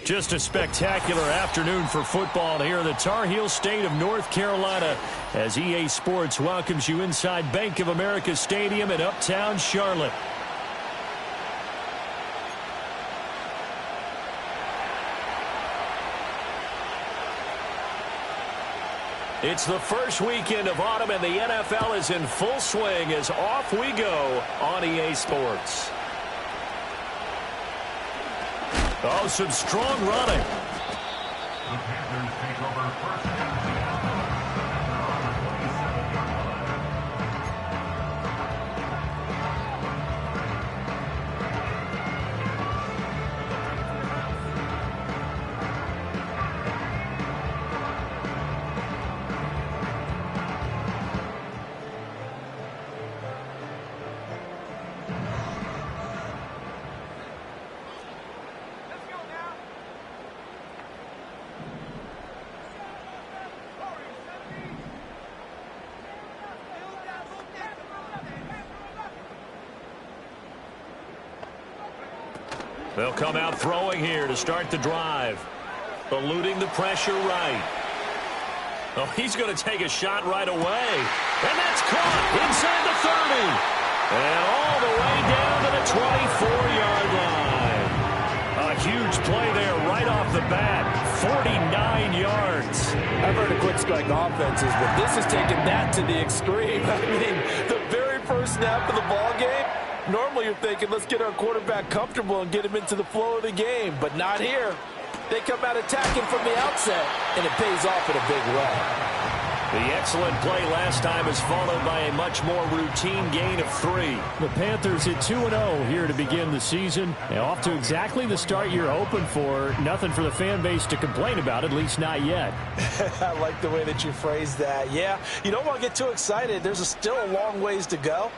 Just a spectacular afternoon for football here in the Tar Heel state of North Carolina as EA Sports welcomes you inside Bank of America Stadium in Uptown Charlotte. It's the first weekend of autumn and the NFL is in full swing as off we go on EA Sports. Oh, some strong running. The Panthers take over first down. They'll come out throwing here to start the drive. Eluding the pressure right. Oh, he's going to take a shot right away. And that's caught inside the 30. And all the way down to the 24-yard line. A huge play there right off the bat. 49 yards. I've heard of quick strike offenses, but this has taken that to the extreme. I mean, the very first snap of the ball game, normally you're thinking, let's get our quarterback comfortable and get him into the flow of the game, but not here. They come out attacking from the outset, and it pays off in a big way. The excellent play last time is followed by a much more routine gain of 3. The Panthers at 2-0 here to begin the season. And off to exactly the start you're hoping for. Nothing for the fan base to complain about, at least not yet. I like the way that you phrased that. Yeah, you don't want to get too excited. There's still a long ways to go.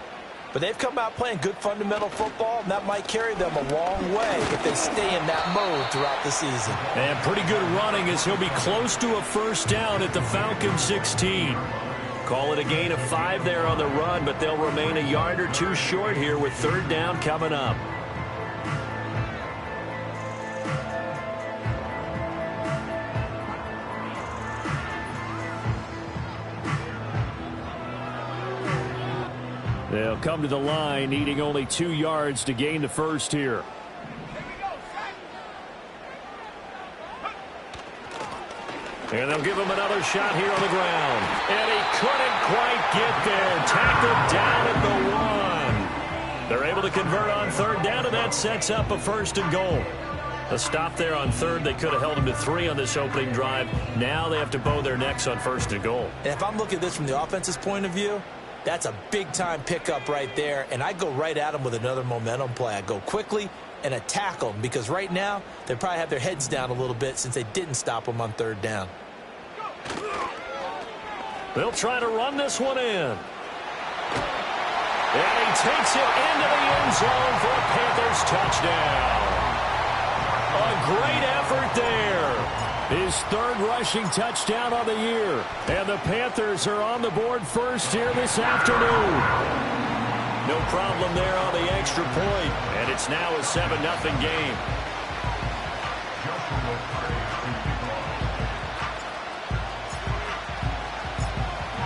But they've come out playing good fundamental football, and that might carry them a long way if they stay in that mode throughout the season. And pretty good running as he'll be close to a first down at the Falcons 16. Call it a gain of 5 there on the run, but they'll remain a yard or 2 short here with third down coming up. They'll come to the line, needing only 2 yards to gain the first here. And they'll give him another shot here on the ground. And he couldn't quite get there. Tackled down at the 1. They're able to convert on third down, and that sets up a first and goal. A stop there on third. They could have held him to 3 on this opening drive. Now they have to bow their necks on first and goal. And if I'm looking at this from the offense's point of view, that's a big-time pickup right there, and I go right at them with another momentum play. I go quickly and attack them because right now they probably have their heads down a little bit since they didn't stop them on third down. They'll try to run this one in. And he takes it into the end zone for a Panthers touchdown. A great effort there. His third rushing touchdown of the year. And the Panthers are on the board first here this afternoon. No problem there on the extra point. And it's now a 7-0 game.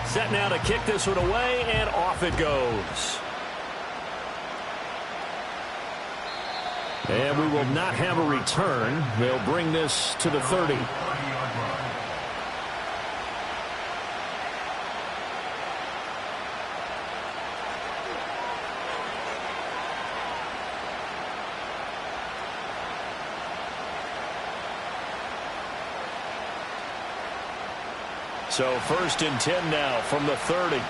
Set now to kick this one away, and off it goes. And we will not have a return. They'll bring this to the 30. So first and 10 now from the 30.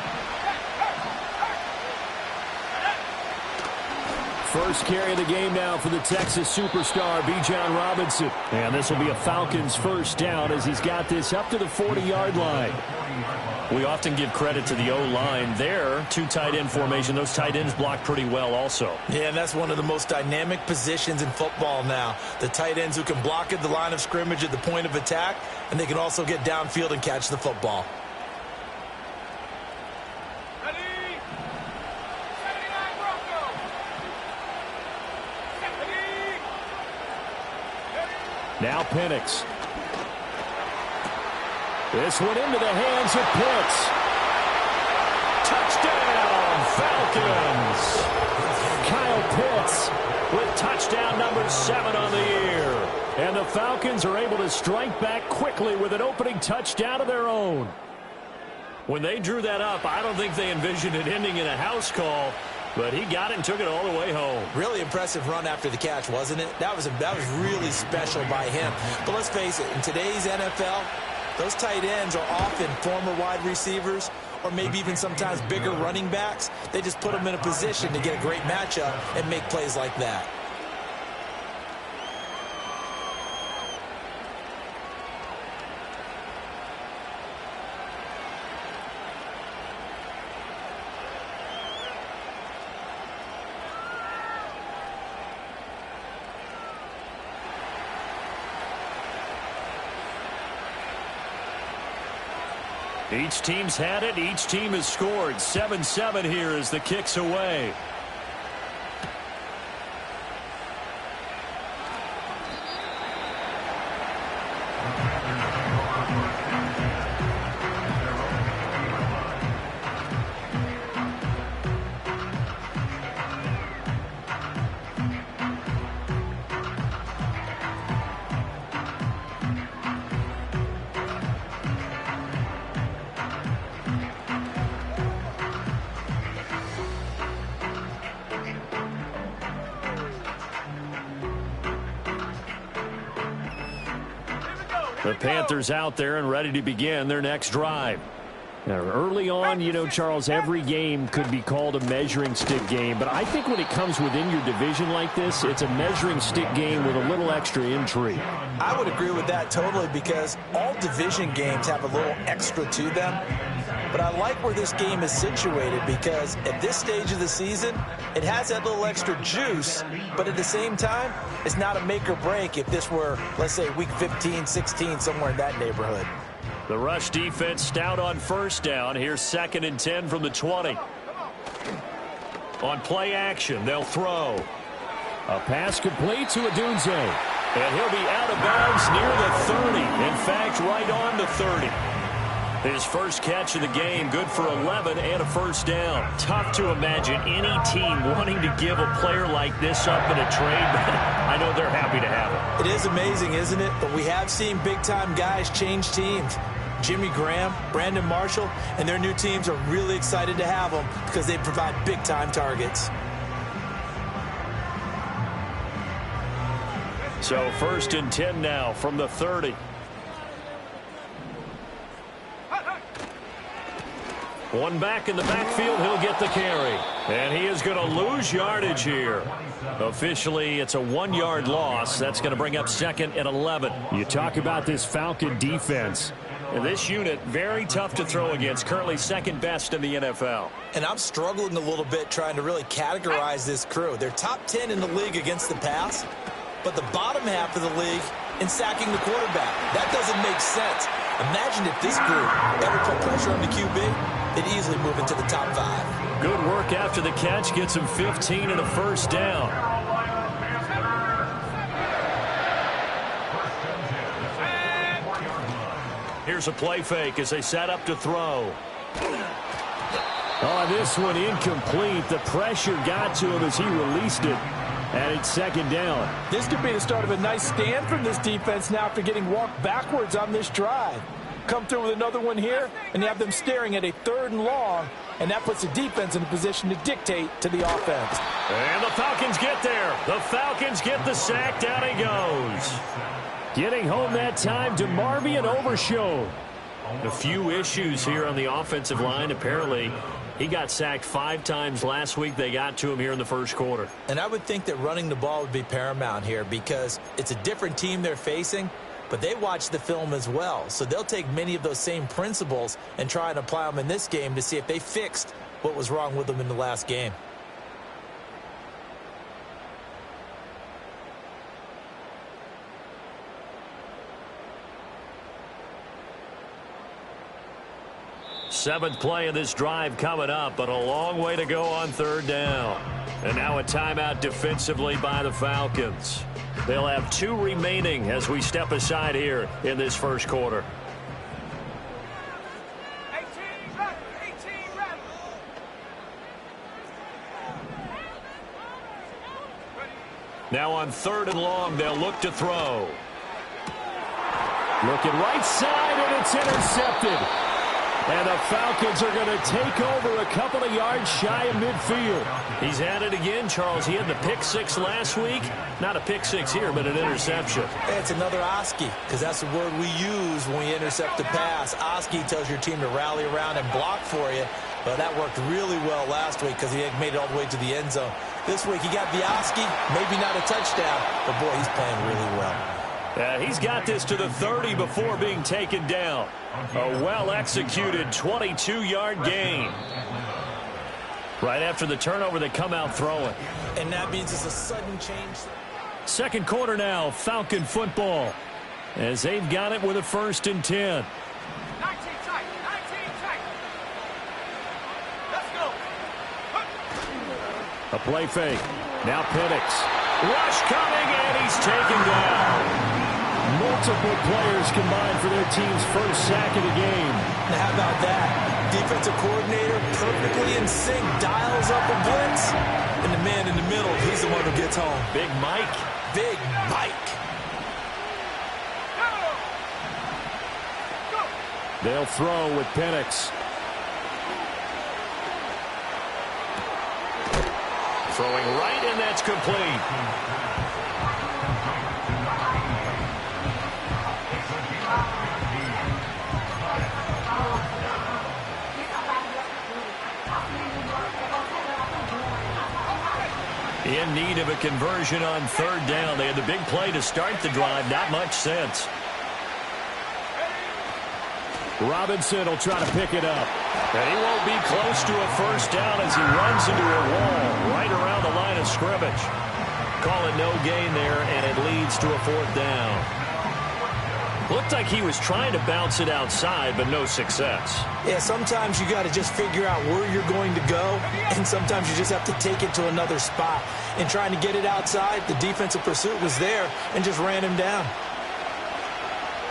First carry of the game now for the Texas superstar, Bijan Robinson. And this will be a Falcons first down as he's got this up to the 40-yard line. We often give credit to the O-line there. 2 tight end formation. Those tight ends block pretty well also. Yeah, and that's one of the most dynamic positions in football now. The tight ends who can block at the line of scrimmage at the point of attack, and they can also get downfield and catch the football. Now Penix. This one into the hands of Pitts. Touchdown, Falcons! Kyle Pitts with touchdown number 7 on the year. And the Falcons are able to strike back quickly with an opening touchdown of their own. When they drew that up, I don't think they envisioned it ending in a house call, but he got it and took it all the way home. Really impressive run after the catch, wasn't it? That was really special by him. But let's face it, in today's NFL, those tight ends are often former wide receivers or maybe even sometimes bigger running backs. They just put them in a position to get a great matchup and make plays like that. Each team's had it. Each team has scored. 7-7 here as the kick's away. The Panthers out there and ready to begin their next drive. Now, early on, you know, Charles, every game could be called a measuring stick game. But I think when it comes within your division like this, it's a measuring stick game with a little extra intrigue. I would agree with that totally because all division games have a little extra to them. But I like where this game is situated because at this stage of the season, it has that little extra juice, but at the same time, it's not a make or break if this were, let's say, week 15, 16, somewhere in that neighborhood. The rush defense stout on first down. Here's 2nd and 10 from the 20. On play action, they'll throw. A pass complete to Odunze. And he'll be out of bounds near the 30. In fact, right on the 30. His first catch of the game, good for 11 and a first down. Tough to imagine any team wanting to give a player like this up in a trade, but I know they're happy to have him. It is amazing, isn't it? But we have seen big-time guys change teams. Jimmy Graham, Brandon Marshall, and their new teams are really excited to have them because they provide big-time targets. So 1st and 10 now from the 30. One back in the backfield, he'll get the carry. And he is going to lose yardage here. Officially, it's a 1-yard loss. That's going to bring up 2nd and 11. You talk about this Falcon defense. And this unit, very tough to throw against. Currently 2nd best in the NFL. And I'm struggling a little bit trying to really categorize this crew. They're top 10 in the league against the pass, but the bottom half of the league in sacking the quarterback. That doesn't make sense. Imagine if this group ever put pressure on the QB, they'd easily move into the top 5. Good work after the catch. Gets him 15 and a first down. Here's a play fake as they set up to throw. Oh, this one incomplete. The pressure got to him as he released it. And it's 2nd down. This could be the start of a nice stand from this defense now after getting walked backwards on this drive. Come through with another one here, and you have them staring at a 3rd and long, and that puts the defense in a position to dictate to the offense. And the Falcons get there. The Falcons get the sack. Down he goes. Getting home that time to Marvian Overshown. A few issues here on the offensive line. Apparently, he got sacked 5 times last week. They got to him here in the first quarter. And I would think that running the ball would be paramount here because it's a different team they're facing, but they watch the film as well. So they'll take many of those same principles and try and apply them in this game to see if they fixed what was wrong with them in the last game. Seventh play of this drive coming up, but a long way to go on third down. And now a timeout defensively by the Falcons. They'll have 2 remaining as we step aside here in this first quarter. Now on third and long, they'll look to throw. Looking right side, and it's intercepted. And the Falcons are going to take over a couple of yards shy of midfield. He's at it again, Charles. He had the pick 6 last week. Not a pick 6 here, but an interception. It's another Oski, because that's the word we use when we intercept a pass. Oski tells your team to rally around and block for you. But that worked really well last week because he had made it all the way to the end zone. This week he got the Oski, maybe not a touchdown, but boy, he's playing really well. He's got this to the 30 before being taken down. A well-executed 22-yard gain. Right after the turnover, they come out throwing. And that means it's a sudden change. Second quarter now, Falcon football. As they've got it with a 1st and 10. 19 tight. Let's go. A play fake. Now Penix. Rush coming, and he's taken down. Multiple players combined for their team's first sack of the game. Now how about that? Defensive coordinator perfectly in sync, dials up a blitz. And the man in the middle, he's the one who gets home. Big Mike. Big Mike. They'll throw with Penix. Throwing right, and that's complete. In need of a conversion on third down. They had the big play to start the drive. Not much sense. Robinson will try to pick it up. And he won't be close to a first down as he runs into a wall right around the line of scrimmage. Call it no gain there, and it leads to a 4th down. Looked like he was trying to bounce it outside, but no success. Yeah, sometimes you got to just figure out where you're going to go, and sometimes you just have to take it to another spot. And trying to get it outside, the defensive pursuit was there and just ran him down.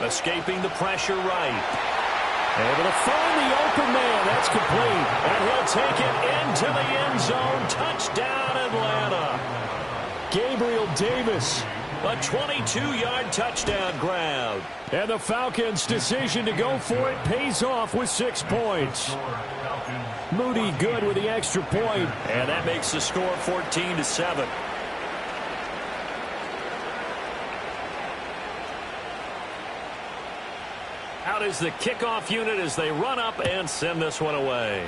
Escaping the pressure right. Able to find the open man. That's complete. And he'll take it into the end zone. Touchdown, Atlanta. Gabriel Davis. A 22-yard touchdown grab. And the Falcons' decision to go for it pays off with 6 points. Moody good with the extra point. And that makes the score 14-7. Out is the kickoff unit as they run up and send this one away.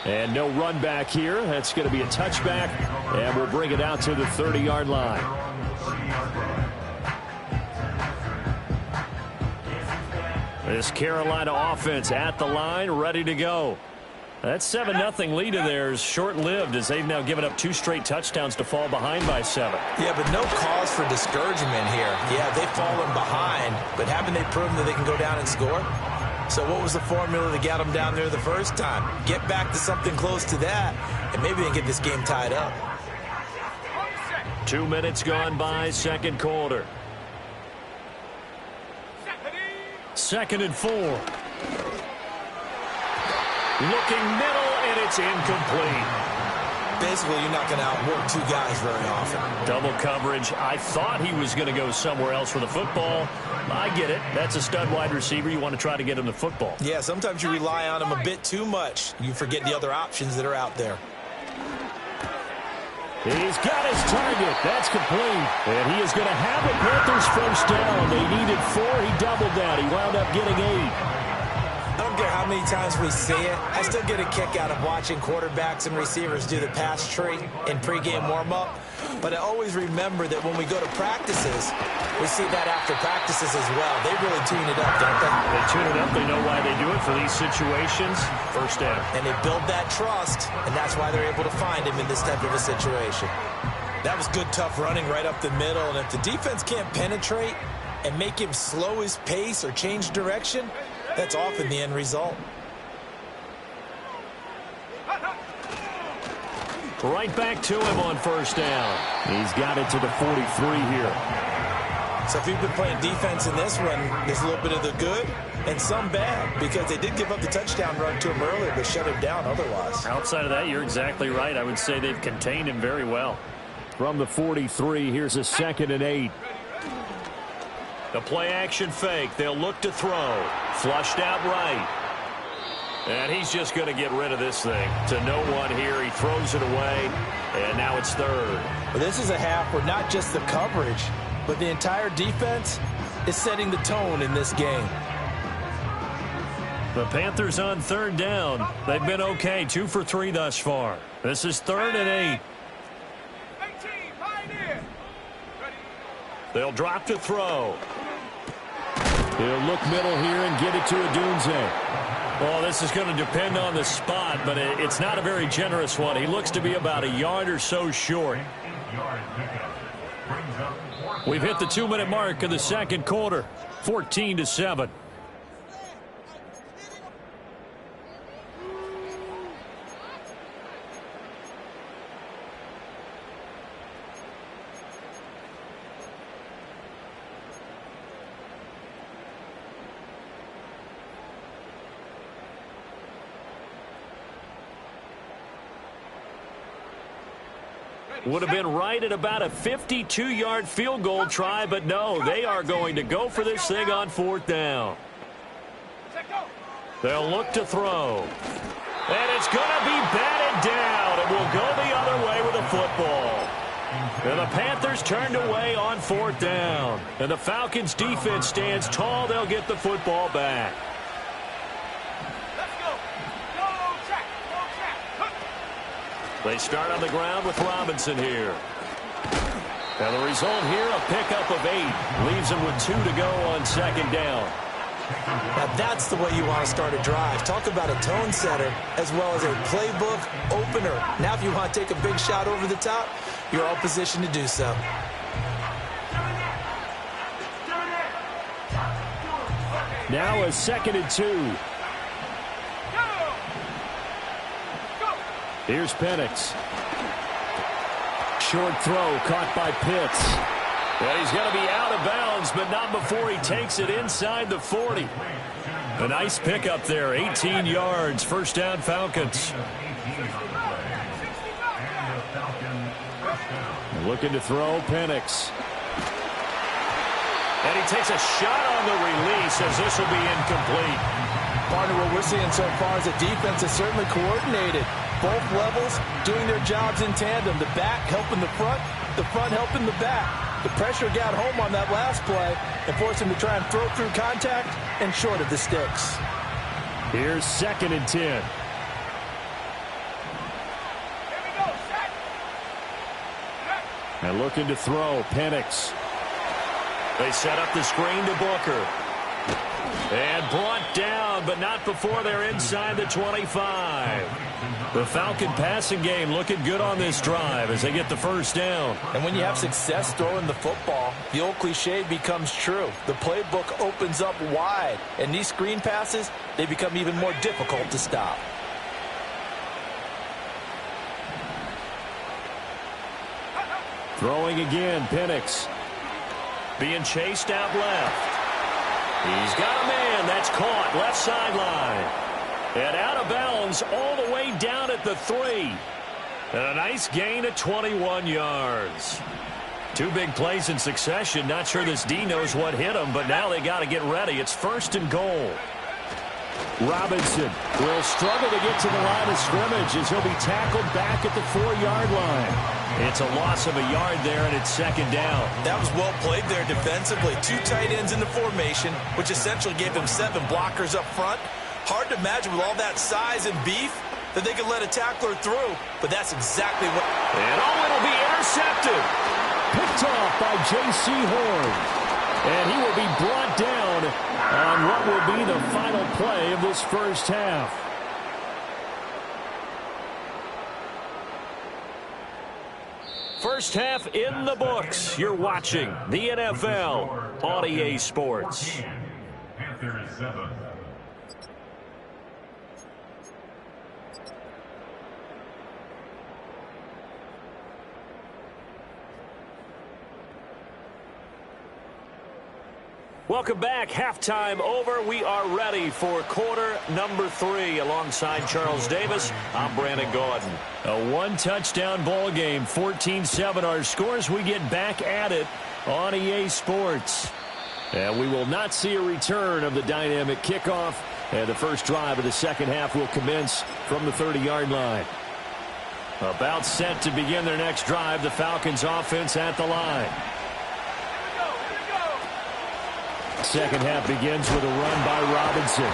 And no run back here. That's going to be a touchback, and we'll bring it out to the 30-yard line. This Carolina offense at the line, ready to go. That 7-0 lead of theirs short-lived as they've now given up 2 straight touchdowns to fall behind by 7. Yeah, but no cause for discouragement here. Yeah, they've fallen behind, but haven't they proven that they can go down and score? So what was the formula that got them down there the first time? Get back to something close to that, and maybe they can get this game tied up. 2 minutes gone by, second quarter. 2nd and 4. Looking middle, and it's incomplete. Basically, you're not going to outwork 2 guys very often. Double coverage. I thought he was going to go somewhere else for the football. I get it. That's a stud wide receiver. You want to try to get him the football. Yeah, sometimes you rely on him a bit too much. You forget the other options that are out there. He's got his target. That's complete. And he is going to have a Panthers first down. They needed 4. He doubled that. He wound up getting 8. I don't care how many times we see it. I still get a kick out of watching quarterbacks and receivers do the pass tree in pregame warm-up. But I always remember that when we go to practices, we see that after practices as well. They really tune it up, don't they? They tune it up. They know why they do it for these situations. First down. And they build that trust, and that's why they're able to find him in this type of a situation. That was good, tough running right up the middle. And if the defense can't penetrate, and make him slow his pace or change direction, that's often the end result. Right back to him on first down. He's got it to the 43 here. So if you've been playing defense in this one, there's a little bit of the good and some bad, because they did give up the touchdown run to him earlier, but shut him down otherwise. Outside of that, you're exactly right. I would say they've contained him very well. From the 43, here's a 2nd and 8. The play action fake. They'll look to throw. Flushed out right. And he's just going to get rid of this thing. To no one here. He throws it away. And now it's 3rd. Well, this is a half where not just the coverage, but the entire defense is setting the tone in this game. The Panthers on 3rd down. They've been okay. 2 for 3 thus far. This is 3rd and 8. They'll drop to throw. He'll look middle here and get it to Odunze. Well, this is going to depend on the spot, but it's not a very generous one. He looks to be about a yard or so short. We've hit the 2-minute mark of the 2nd quarter. 14-7. Would have been right at about a 52-yard field goal try, but no, they are going to go for this thing on 4th down. They'll look to throw. And it's going to be batted down, and will go the other way with the football. And the Panthers turned away on 4th down. And the Falcons defense stands tall. They'll get the football back. They start on the ground with Robinson here. And the result here, a pickup of 8. Leaves them with 2 to go on 2nd down. Now that's the way you want to start a drive. Talk about a tone setter as well as a playbook opener. Now if you want to take a big shot over the top, you're all positioned to do so. Now a 2nd and 2. Here's Penix. Short throw caught by Pitts. And he's going to be out of bounds, but not before he takes it inside the 40. A nice pickup there, 18 yards. First down, Falcons. Looking to throw, Penix. And he takes a shot on the release as this will be incomplete. Partner, what we're seeing so far is the defense is certainly coordinated. Both levels doing their jobs in tandem. The back helping the front helping the back. The pressure got home on that last play and forced him to try and throw through contact and short of the sticks. Here's 2nd and 10. And looking to throw, Penix. They set up the screen to Booker. And brought down, but not before they're inside the 25. The Falcon passing game looking good on this drive as they get the first down. And when you have success throwing the football, the old cliche becomes true. The playbook opens up wide, and these screen passes, they become even more difficult to stop. Throwing again, Penix. Being chased out left. He's got a man. That's caught. Left sideline. And out of bounds all the way down at the 3. And a nice gain of 21 yards. 2 big plays in succession. Not sure this D knows what hit him, but now they got to get ready. It's 1st and goal. Robinson will struggle to get to the line of scrimmage as he'll be tackled back at the 4-yard line. It's a loss of a yard there, and it's 2nd down. That was well played there defensively. 2 tight ends in the formation, which essentially gave them 7 blockers up front. Hard to imagine with all that size and beef that they could let a tackler through, but that's exactly what... And it'll be intercepted. Picked off by J.C. Horn. And he will be brought down on what will be the final play of this first half. First half in the books. You're watching the NFL on EA Sports. Panthers 7. Welcome back. Halftime over. We are ready for quarter number 3. Alongside Charles Davis, I'm Brandon Gaudin. A one-touchdown ball game, 14-7 our scores. We get back at it on EA Sports. And we will not see a return of the dynamic kickoff. And the first drive of the second half will commence from the 30-yard line. About set to begin their next drive. The Falcons offense at the line. Second half begins with a run by Robinson.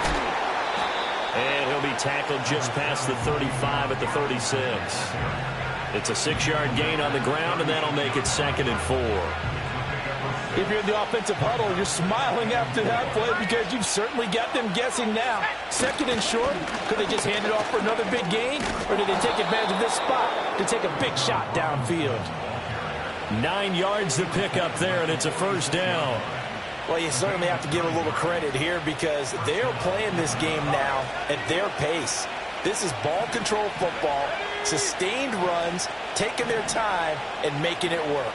And he'll be tackled just past the 35 at the 36. It's a 6-yard gain on the ground, and that'll make it 2nd and 4. If you're in the offensive huddle, you're smiling after that play because you've certainly got them guessing now. 2nd and short, could they just hand it off for another big gain? Or did they take advantage of this spot to take a big shot downfield? 9 yards to pick up there, and it's a first down. Well, you certainly have to give a little credit here because they're playing this game now at their pace. This is ball control football, sustained runs, taking their time, and making it work.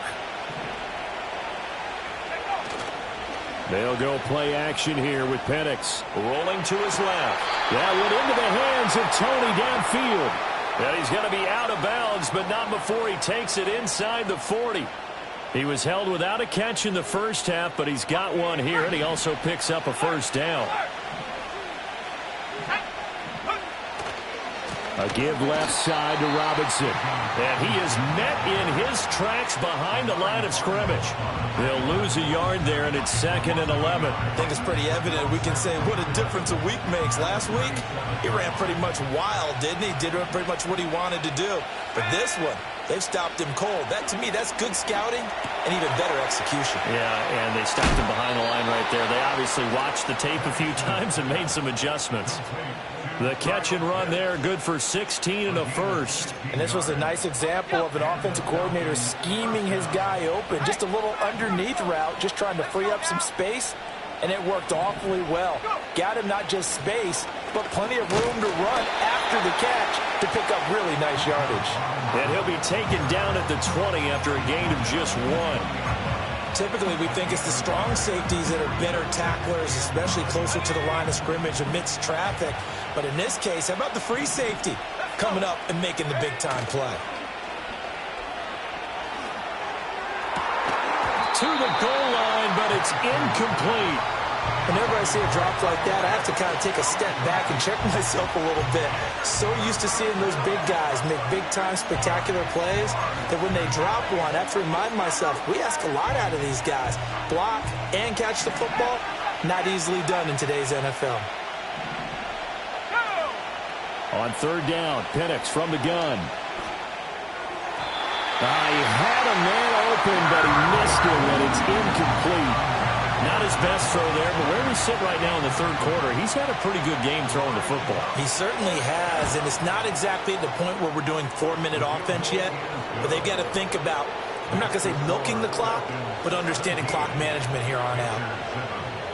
They'll go play action here with Penix. Rolling to his left. That went into the hands of Tony downfield. And he's going to be out of bounds, but not before he takes it inside the 40. He was held without a catch in the first half, but he's got one here, and he also picks up a first down. A give left side to Robinson. And he is met in his tracks behind the line of scrimmage. They'll lose a yard there, and it's 2nd and 11. I think it's pretty evident. We can say what a difference a week makes. Last week, he ran pretty much wild, didn't he? Did pretty much what he wanted to do. But this one, they've stopped him cold. That, to me, that's good scouting and even better execution. Yeah, and they stopped him behind the line right there. They obviously watched the tape a few times and made some adjustments. The catch and run there, good for 16 and a first. And this was a nice example of an offensive coordinator scheming his guy open. Just a little underneath route, just trying to free up some space, and it worked awfully well. Got him not just space, but plenty of room to run after the catch to pick up really nice yardage. And he'll be taken down at the 20 after a gain of just 1. Typically, we think it's the strong safeties that are better tacklers, especially closer to the line of scrimmage amidst traffic. But in this case, how about the free safety coming up and making the big-time play? To the goal line, but it's incomplete. Whenever I see a drop like that, I have to kind of take a step back and check myself a little bit. So used to seeing those big guys make big-time spectacular plays that when they drop one, I have to remind myself, we ask a lot out of these guys. Block and catch the football, not easily done in today's NFL. On 3rd down, Penix from the gun. He had a man open, but he missed him, and it's incomplete. Not his best throw there, but where we sit right now in the 3rd quarter, he's had a pretty good game throwing the football. He certainly has, and it's not exactly the point where we're doing 4-minute offense yet, but they've got to think about, I'm not going to say milking the clock, but understanding clock management here on out.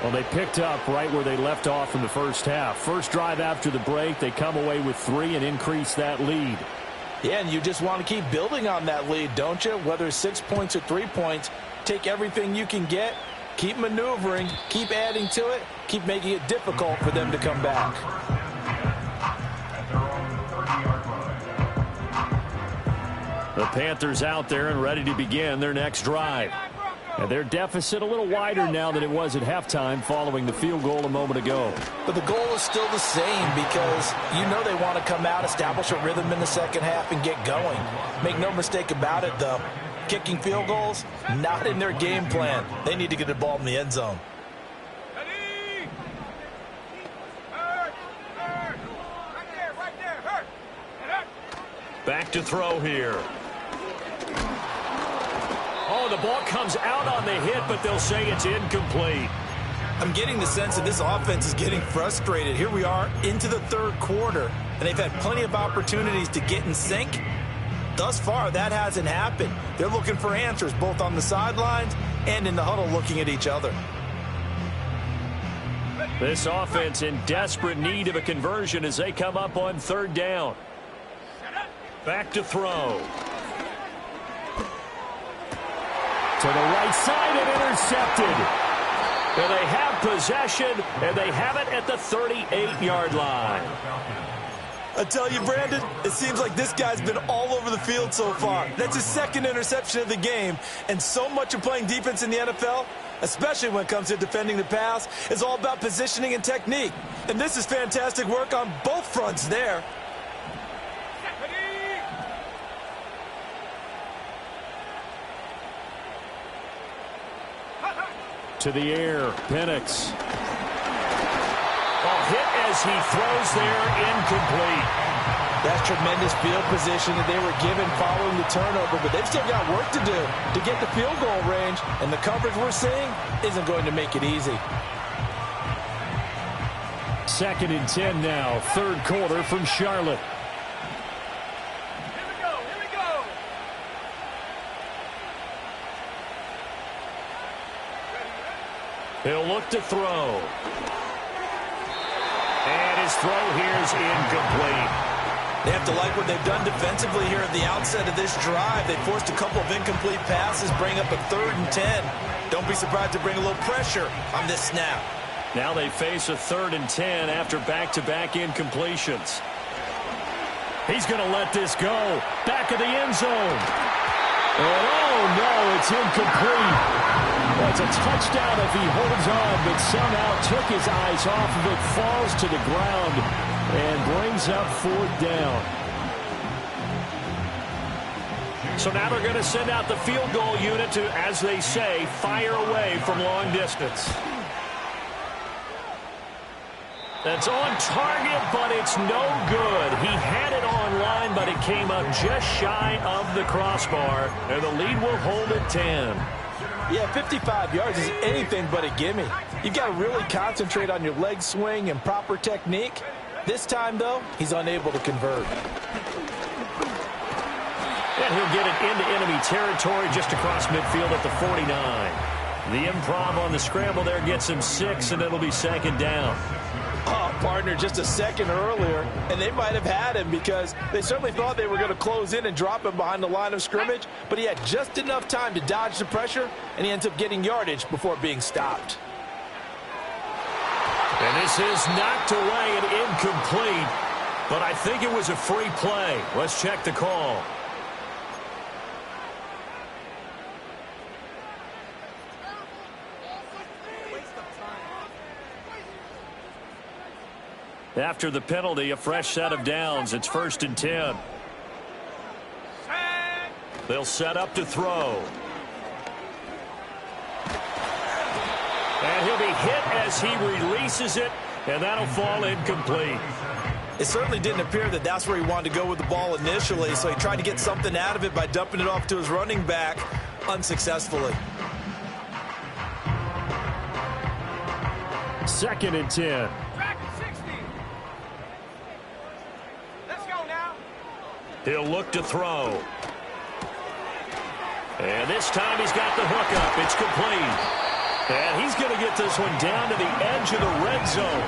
Well, they picked up right where they left off in the first half. First drive after the break, they come away with 3 and increase that lead. Yeah, and you just want to keep building on that lead, don't you? Whether it's 6 points or 3 points, take everything you can get, keep maneuvering, keep adding to it, keep making it difficult for them to come back. The Panthers out there and ready to begin their next drive. And their deficit a little wider now than it was at halftime following the field goal a moment ago. But the goal is still the same because you know they want to come out, establish a rhythm in the second half, and get going. Make no mistake about it, though. Kicking field goals, not in their game plan. They need to get the ball in the end zone. Back to throw here. Oh, the ball comes out on the hit, but they'll say it's incomplete. I'm getting the sense that this offense is getting frustrated. Here we are into the 3rd quarter, and they've had plenty of opportunities to get in sync, thus far, that hasn't happened. They're looking for answers both on the sidelines and in the huddle looking at each other. This offense in desperate need of a conversion as they come up on third down. Back to throw. To the right side and intercepted. And they have possession, and they have it at the 38-yard line. I tell you, Brandon, it seems like this guy's been all over the field so far. That's his second interception of the game, and so much of playing defense in the NFL, especially when it comes to defending the pass, is all about positioning and technique. And this is fantastic work on both fronts there. To the air, Penix. Hit as he throws there, incomplete. That's tremendous field position that they were given following the turnover, but they've still got work to do to get the field goal range, and the coverage we're seeing isn't going to make it easy. 2nd and 10 now, third quarter from Charlotte. Here we go. He'll look to throw. And his throw here is incomplete. They have to like what they've done defensively here at the outset of this drive. They forced a couple of incomplete passes, bring up a 3rd and 10. Don't be surprised to bring a little pressure on this snap. Now they face a 3rd and 10 after back-to-back incompletions. He's going to let this go. Back of the end zone. And oh no, it's incomplete. That's a touchdown if he holds on, but somehow took his eyes off of it, falls to the ground, and brings up 4th down. So now they're going to send out the field goal unit to, as they say, fire away from long distance. That's on target, but it's no good. He had it online, but it came up just shy of the crossbar, and the lead will hold at 10. Yeah, 55 yards is anything but a gimme. You've got to really concentrate on your leg swing and proper technique. This time, though, he's unable to convert. And he'll get it into enemy territory just across midfield at the 49. The improv on the scramble there gets him 6, and it'll be 2nd down. Oh, partner, just a second earlier, and they might have had him because they certainly thought they were going to close in and drop him behind the line of scrimmage, but he had just enough time to dodge the pressure, and he ends up getting yardage before being stopped. And this is knocked away and incomplete, but I think it was a free play. Let's check the call. After the penalty, a fresh set of downs. It's 1st and 10. They'll set up to throw. And he'll be hit as he releases it, and that'll fall incomplete. It certainly didn't appear that that's where he wanted to go with the ball initially, so he tried to get something out of it by dumping it off to his running back unsuccessfully. 2nd and 10. He'll look to throw. And this time he's got the hook up. It's complete. And he's going to get this one down to the edge of the red zone.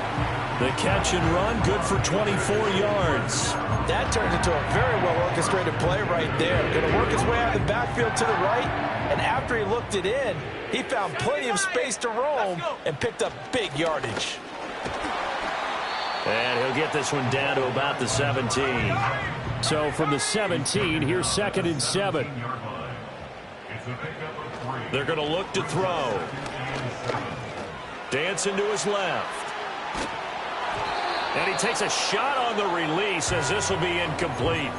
The catch and run, good for 24 yards. That turned into a very well-orchestrated play right there. Going to work his way out of the backfield to the right. And after he looked it in, he found plenty of space to roam and picked up big yardage. And he'll get this one down to about the 17. So from the 17, here's 2nd and 7. They're going to look to throw. Dancing to his left. And he takes a shot on the release as this will be incomplete.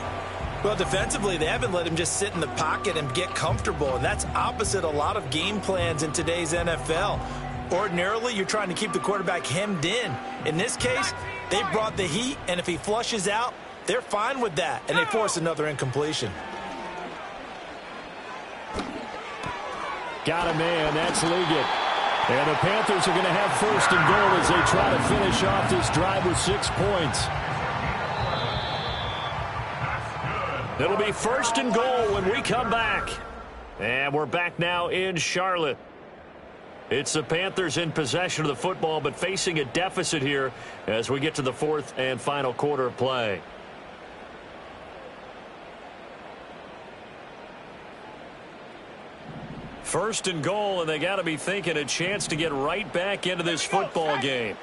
Well, defensively, they haven't let him just sit in the pocket and get comfortable, and that's opposite a lot of game plans in today's NFL. Ordinarily, you're trying to keep the quarterback hemmed in. In this case, they brought the heat, and if he flushes out, they're fine with that, and they force another incompletion. Got a man, that's Liggett. And the Panthers are going to have 1st and goal as they try to finish off this drive with 6 points. It'll be 1st and goal when we come back. And we're back now in Charlotte. It's the Panthers in possession of the football, but facing a deficit here as we get to the 4th and final quarter of play. First and goal, and they got to be thinking a chance to get right back into this football game.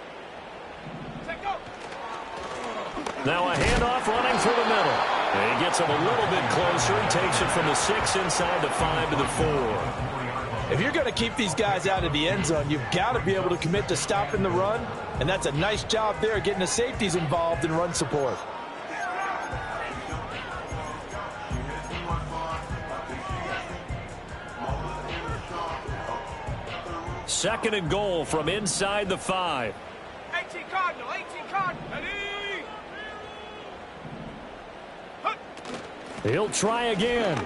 Now a handoff running through the middle. And he gets him a little bit closer. He takes it from the 6 inside the 5 to the 4. If you're going to keep these guys out of the end zone, you've got to be able to commit to stopping the run, and that's a nice job there getting the safeties involved in run support. Second and goal from inside the 5. 18 Cardinal, 18 Cardinal. Ready? He'll try again.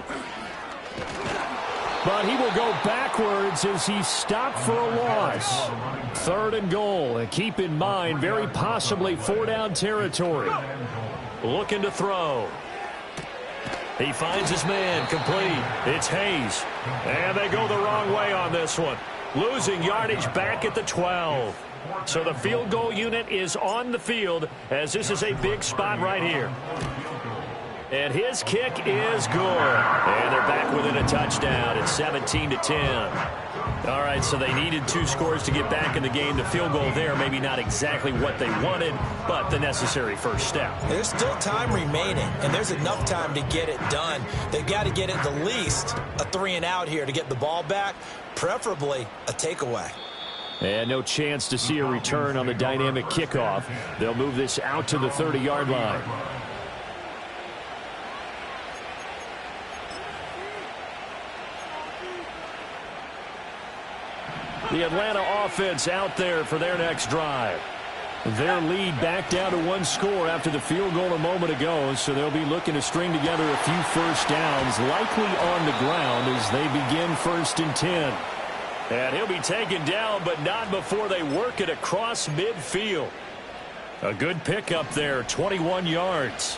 But he will go backwards as he's stopped for a loss. 3rd and goal. And keep in mind, very possibly 4-down territory. Looking to throw. He finds his man, complete. It's Hayes. And they go the wrong way on this one. Losing yardage back at the 12. So the field goal unit is on the field as this is a big spot right here. And his kick is good. And they're back within a touchdown at 17-10. All right, so they needed 2 scores to get back in the game. The field goal there, maybe not exactly what they wanted, but the necessary first step. There's still time remaining, and there's enough time to get it done. They've got to get at the least a 3-and-out here to get the ball back, preferably a takeaway. And no chance to see a return on the dynamic kickoff. They'll move this out to the 30-yard line. The Atlanta offense out there for their next drive. Their lead back down to 1 score after the field goal a moment ago, so they'll be looking to string together a few first downs, likely on the ground as they begin 1st and 10. And he'll be taken down, but not before they work it across midfield. A good pickup there, 21 yards.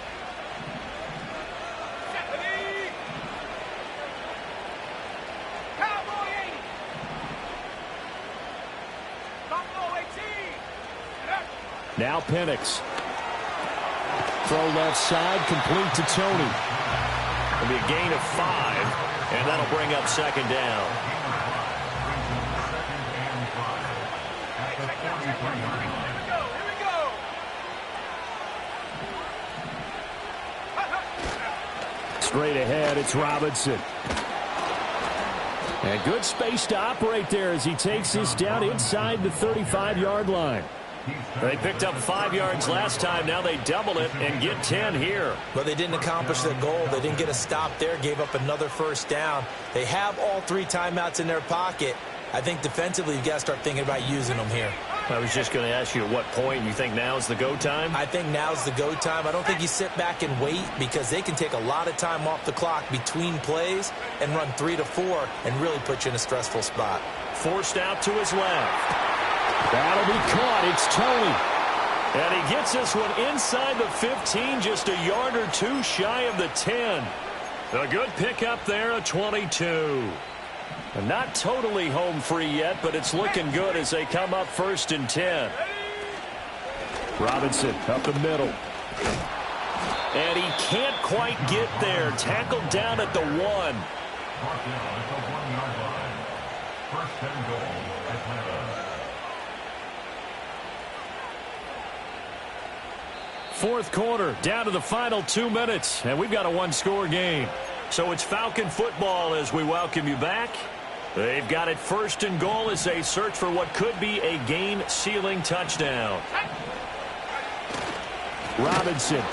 Now Penix. Throw left side, complete to Tony. It'll be a gain of 5, and that'll bring up 2nd down. Straight ahead, it's Robinson. And good space to operate there as he takes this down inside the 35-yard line. They picked up 5 yards last time. Now they double it and get 10 here. But they didn't accomplish their goal. They didn't get a stop there, gave up another first down. They have all 3 timeouts in their pocket. I think defensively you've got to start thinking about using them here. I was just going to ask you at what point you think now's the go time? I think now's the go time. I don't think you sit back and wait because they can take a lot of time off the clock between plays and run 3 to 4 and really put you in a stressful spot. Forced out to his left. That'll be caught. It's Tony. And he gets this one inside the 15, just a yard or 2 shy of the 10. A good pickup there, a 22. Not totally home free yet, but it's looking good as they come up 1st and 10. Robinson up the middle. And he can't quite get there. Tackled down at the 1. First and goal, Atlanta. 4th quarter, down to the final 2 minutes, and we've got a 1-score game. So it's Falcon football as we welcome you back. They've got it 1st and goal as they search for what could be a game-sealing touchdown. Robinson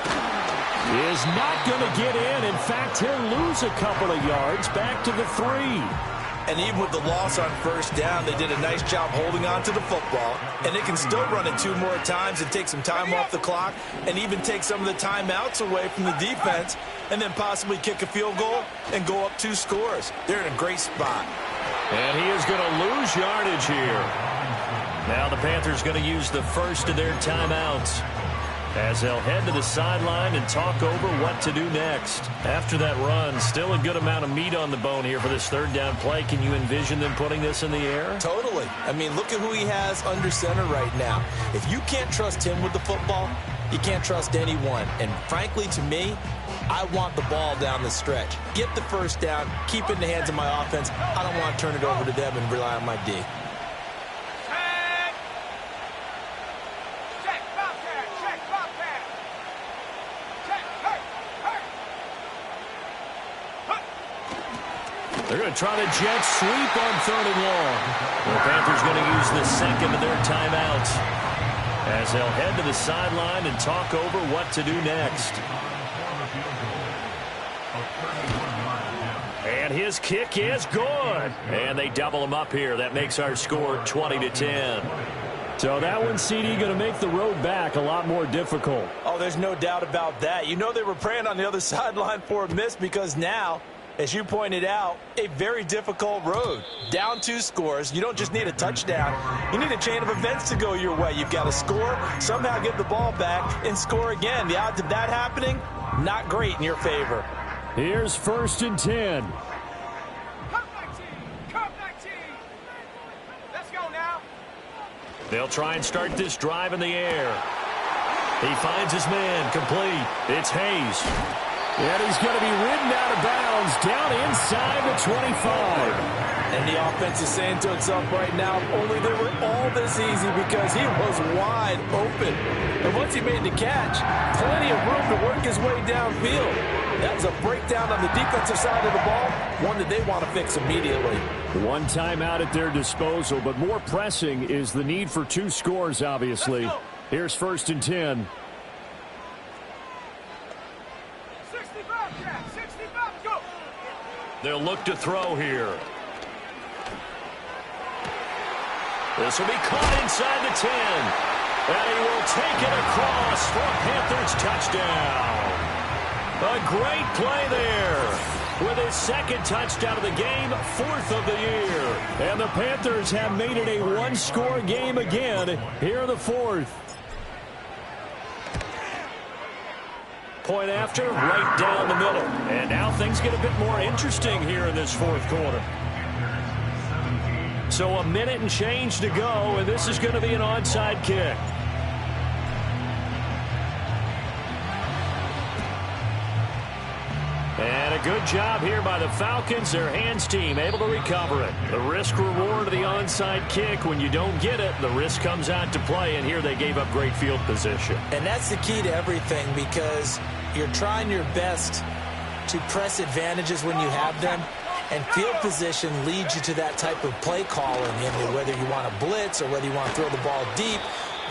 is not going to get in. In fact, he'll lose a couple of yards back to the 3. And even with the loss on first down, they did a nice job holding on to the football. And they can still run it 2 more times and take some time off the clock and even take some of the timeouts away from the defense and then possibly kick a field goal and go up 2 scores. They're in a great spot. And he is going to lose yardage here. Now the Panthers going to use the first of their timeouts. as they'll head to the sideline and talk over what to do next. After that run, still a good amount of meat on the bone here for this third down play. Can you envision them putting this in the air? Totally. I mean, look at who he has under center right now. If you can't trust him with the football, you can't trust anyone. And frankly, to me, I want the ball down the stretch. Get the first down, keep it in the hands of my offense. I don't want to turn it over to them and rely on my D. They're going to try to jet sweep on 3rd and long. The Panthers going to use the second of their timeouts as they'll head to the sideline and talk over what to do next. And his kick is good. And they double him up here. That makes our score 20-10. So that one, CD, going to make the road back a lot more difficult. Oh, there's no doubt about that. You know they were praying on the other sideline for a miss because now, as you pointed out, a very difficult road. Down 2 scores. You don't just need a touchdown. You need a chain of events to go your way. You've got to score, somehow get the ball back, and score again. The odds of that happening, not great in your favor. Here's 1st and 10. Come 19! Come 19! Let's go now. They'll try and start this drive in the air. He finds his man, complete. It's Hayes. And he's going to be ridden out of bounds down inside the 25. And the offense is saying to itself right now, only they were all this easy because he was wide open. And once he made the catch, plenty of room to work his way downfield. That was a breakdown on the defensive side of the ball, one that they want to fix immediately. One timeout at their disposal, but more pressing is the need for 2 scores, obviously. Here's 1st and 10. 65, Jack! 65, go! They'll look to throw here. This will be caught inside the 10. And he will take it across for a Panthers touchdown. A great play there. With his 2nd touchdown of the game, 4th of the year. And the Panthers have made it a 1-score game again here in the 4th. Point after, right down the middle. And now things get a bit more interesting here in this 4th quarter. So a minute and change to go, and this is going to be an onside kick. And a good job here by the Falcons, their hands team, able to recover it. The risk-reward of the onside kick, when you don't get it, the risk comes out to play, and here they gave up great field position. And that's the key to everything because you're trying your best to press advantages when you have them, and field position leads you to that type of play calling, whether you want to blitz or whether you want to throw the ball deep.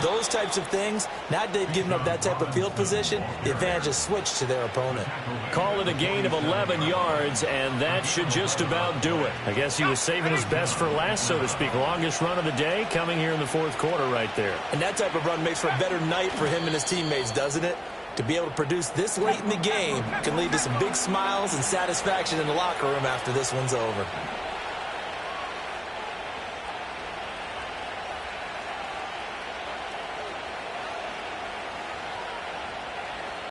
Those types of things, now they've given up that type of field position, the advantage is switched to their opponent. Call it a gain of 11 yards, and that should just about do it. I guess he was saving his best for last, so to speak. Longest run of the day coming here in the 4th quarter right there. And that type of run makes for a better night for him and his teammates, doesn't it? To be able to produce this late in the game can lead to some big smiles and satisfaction in the locker room after this one's over.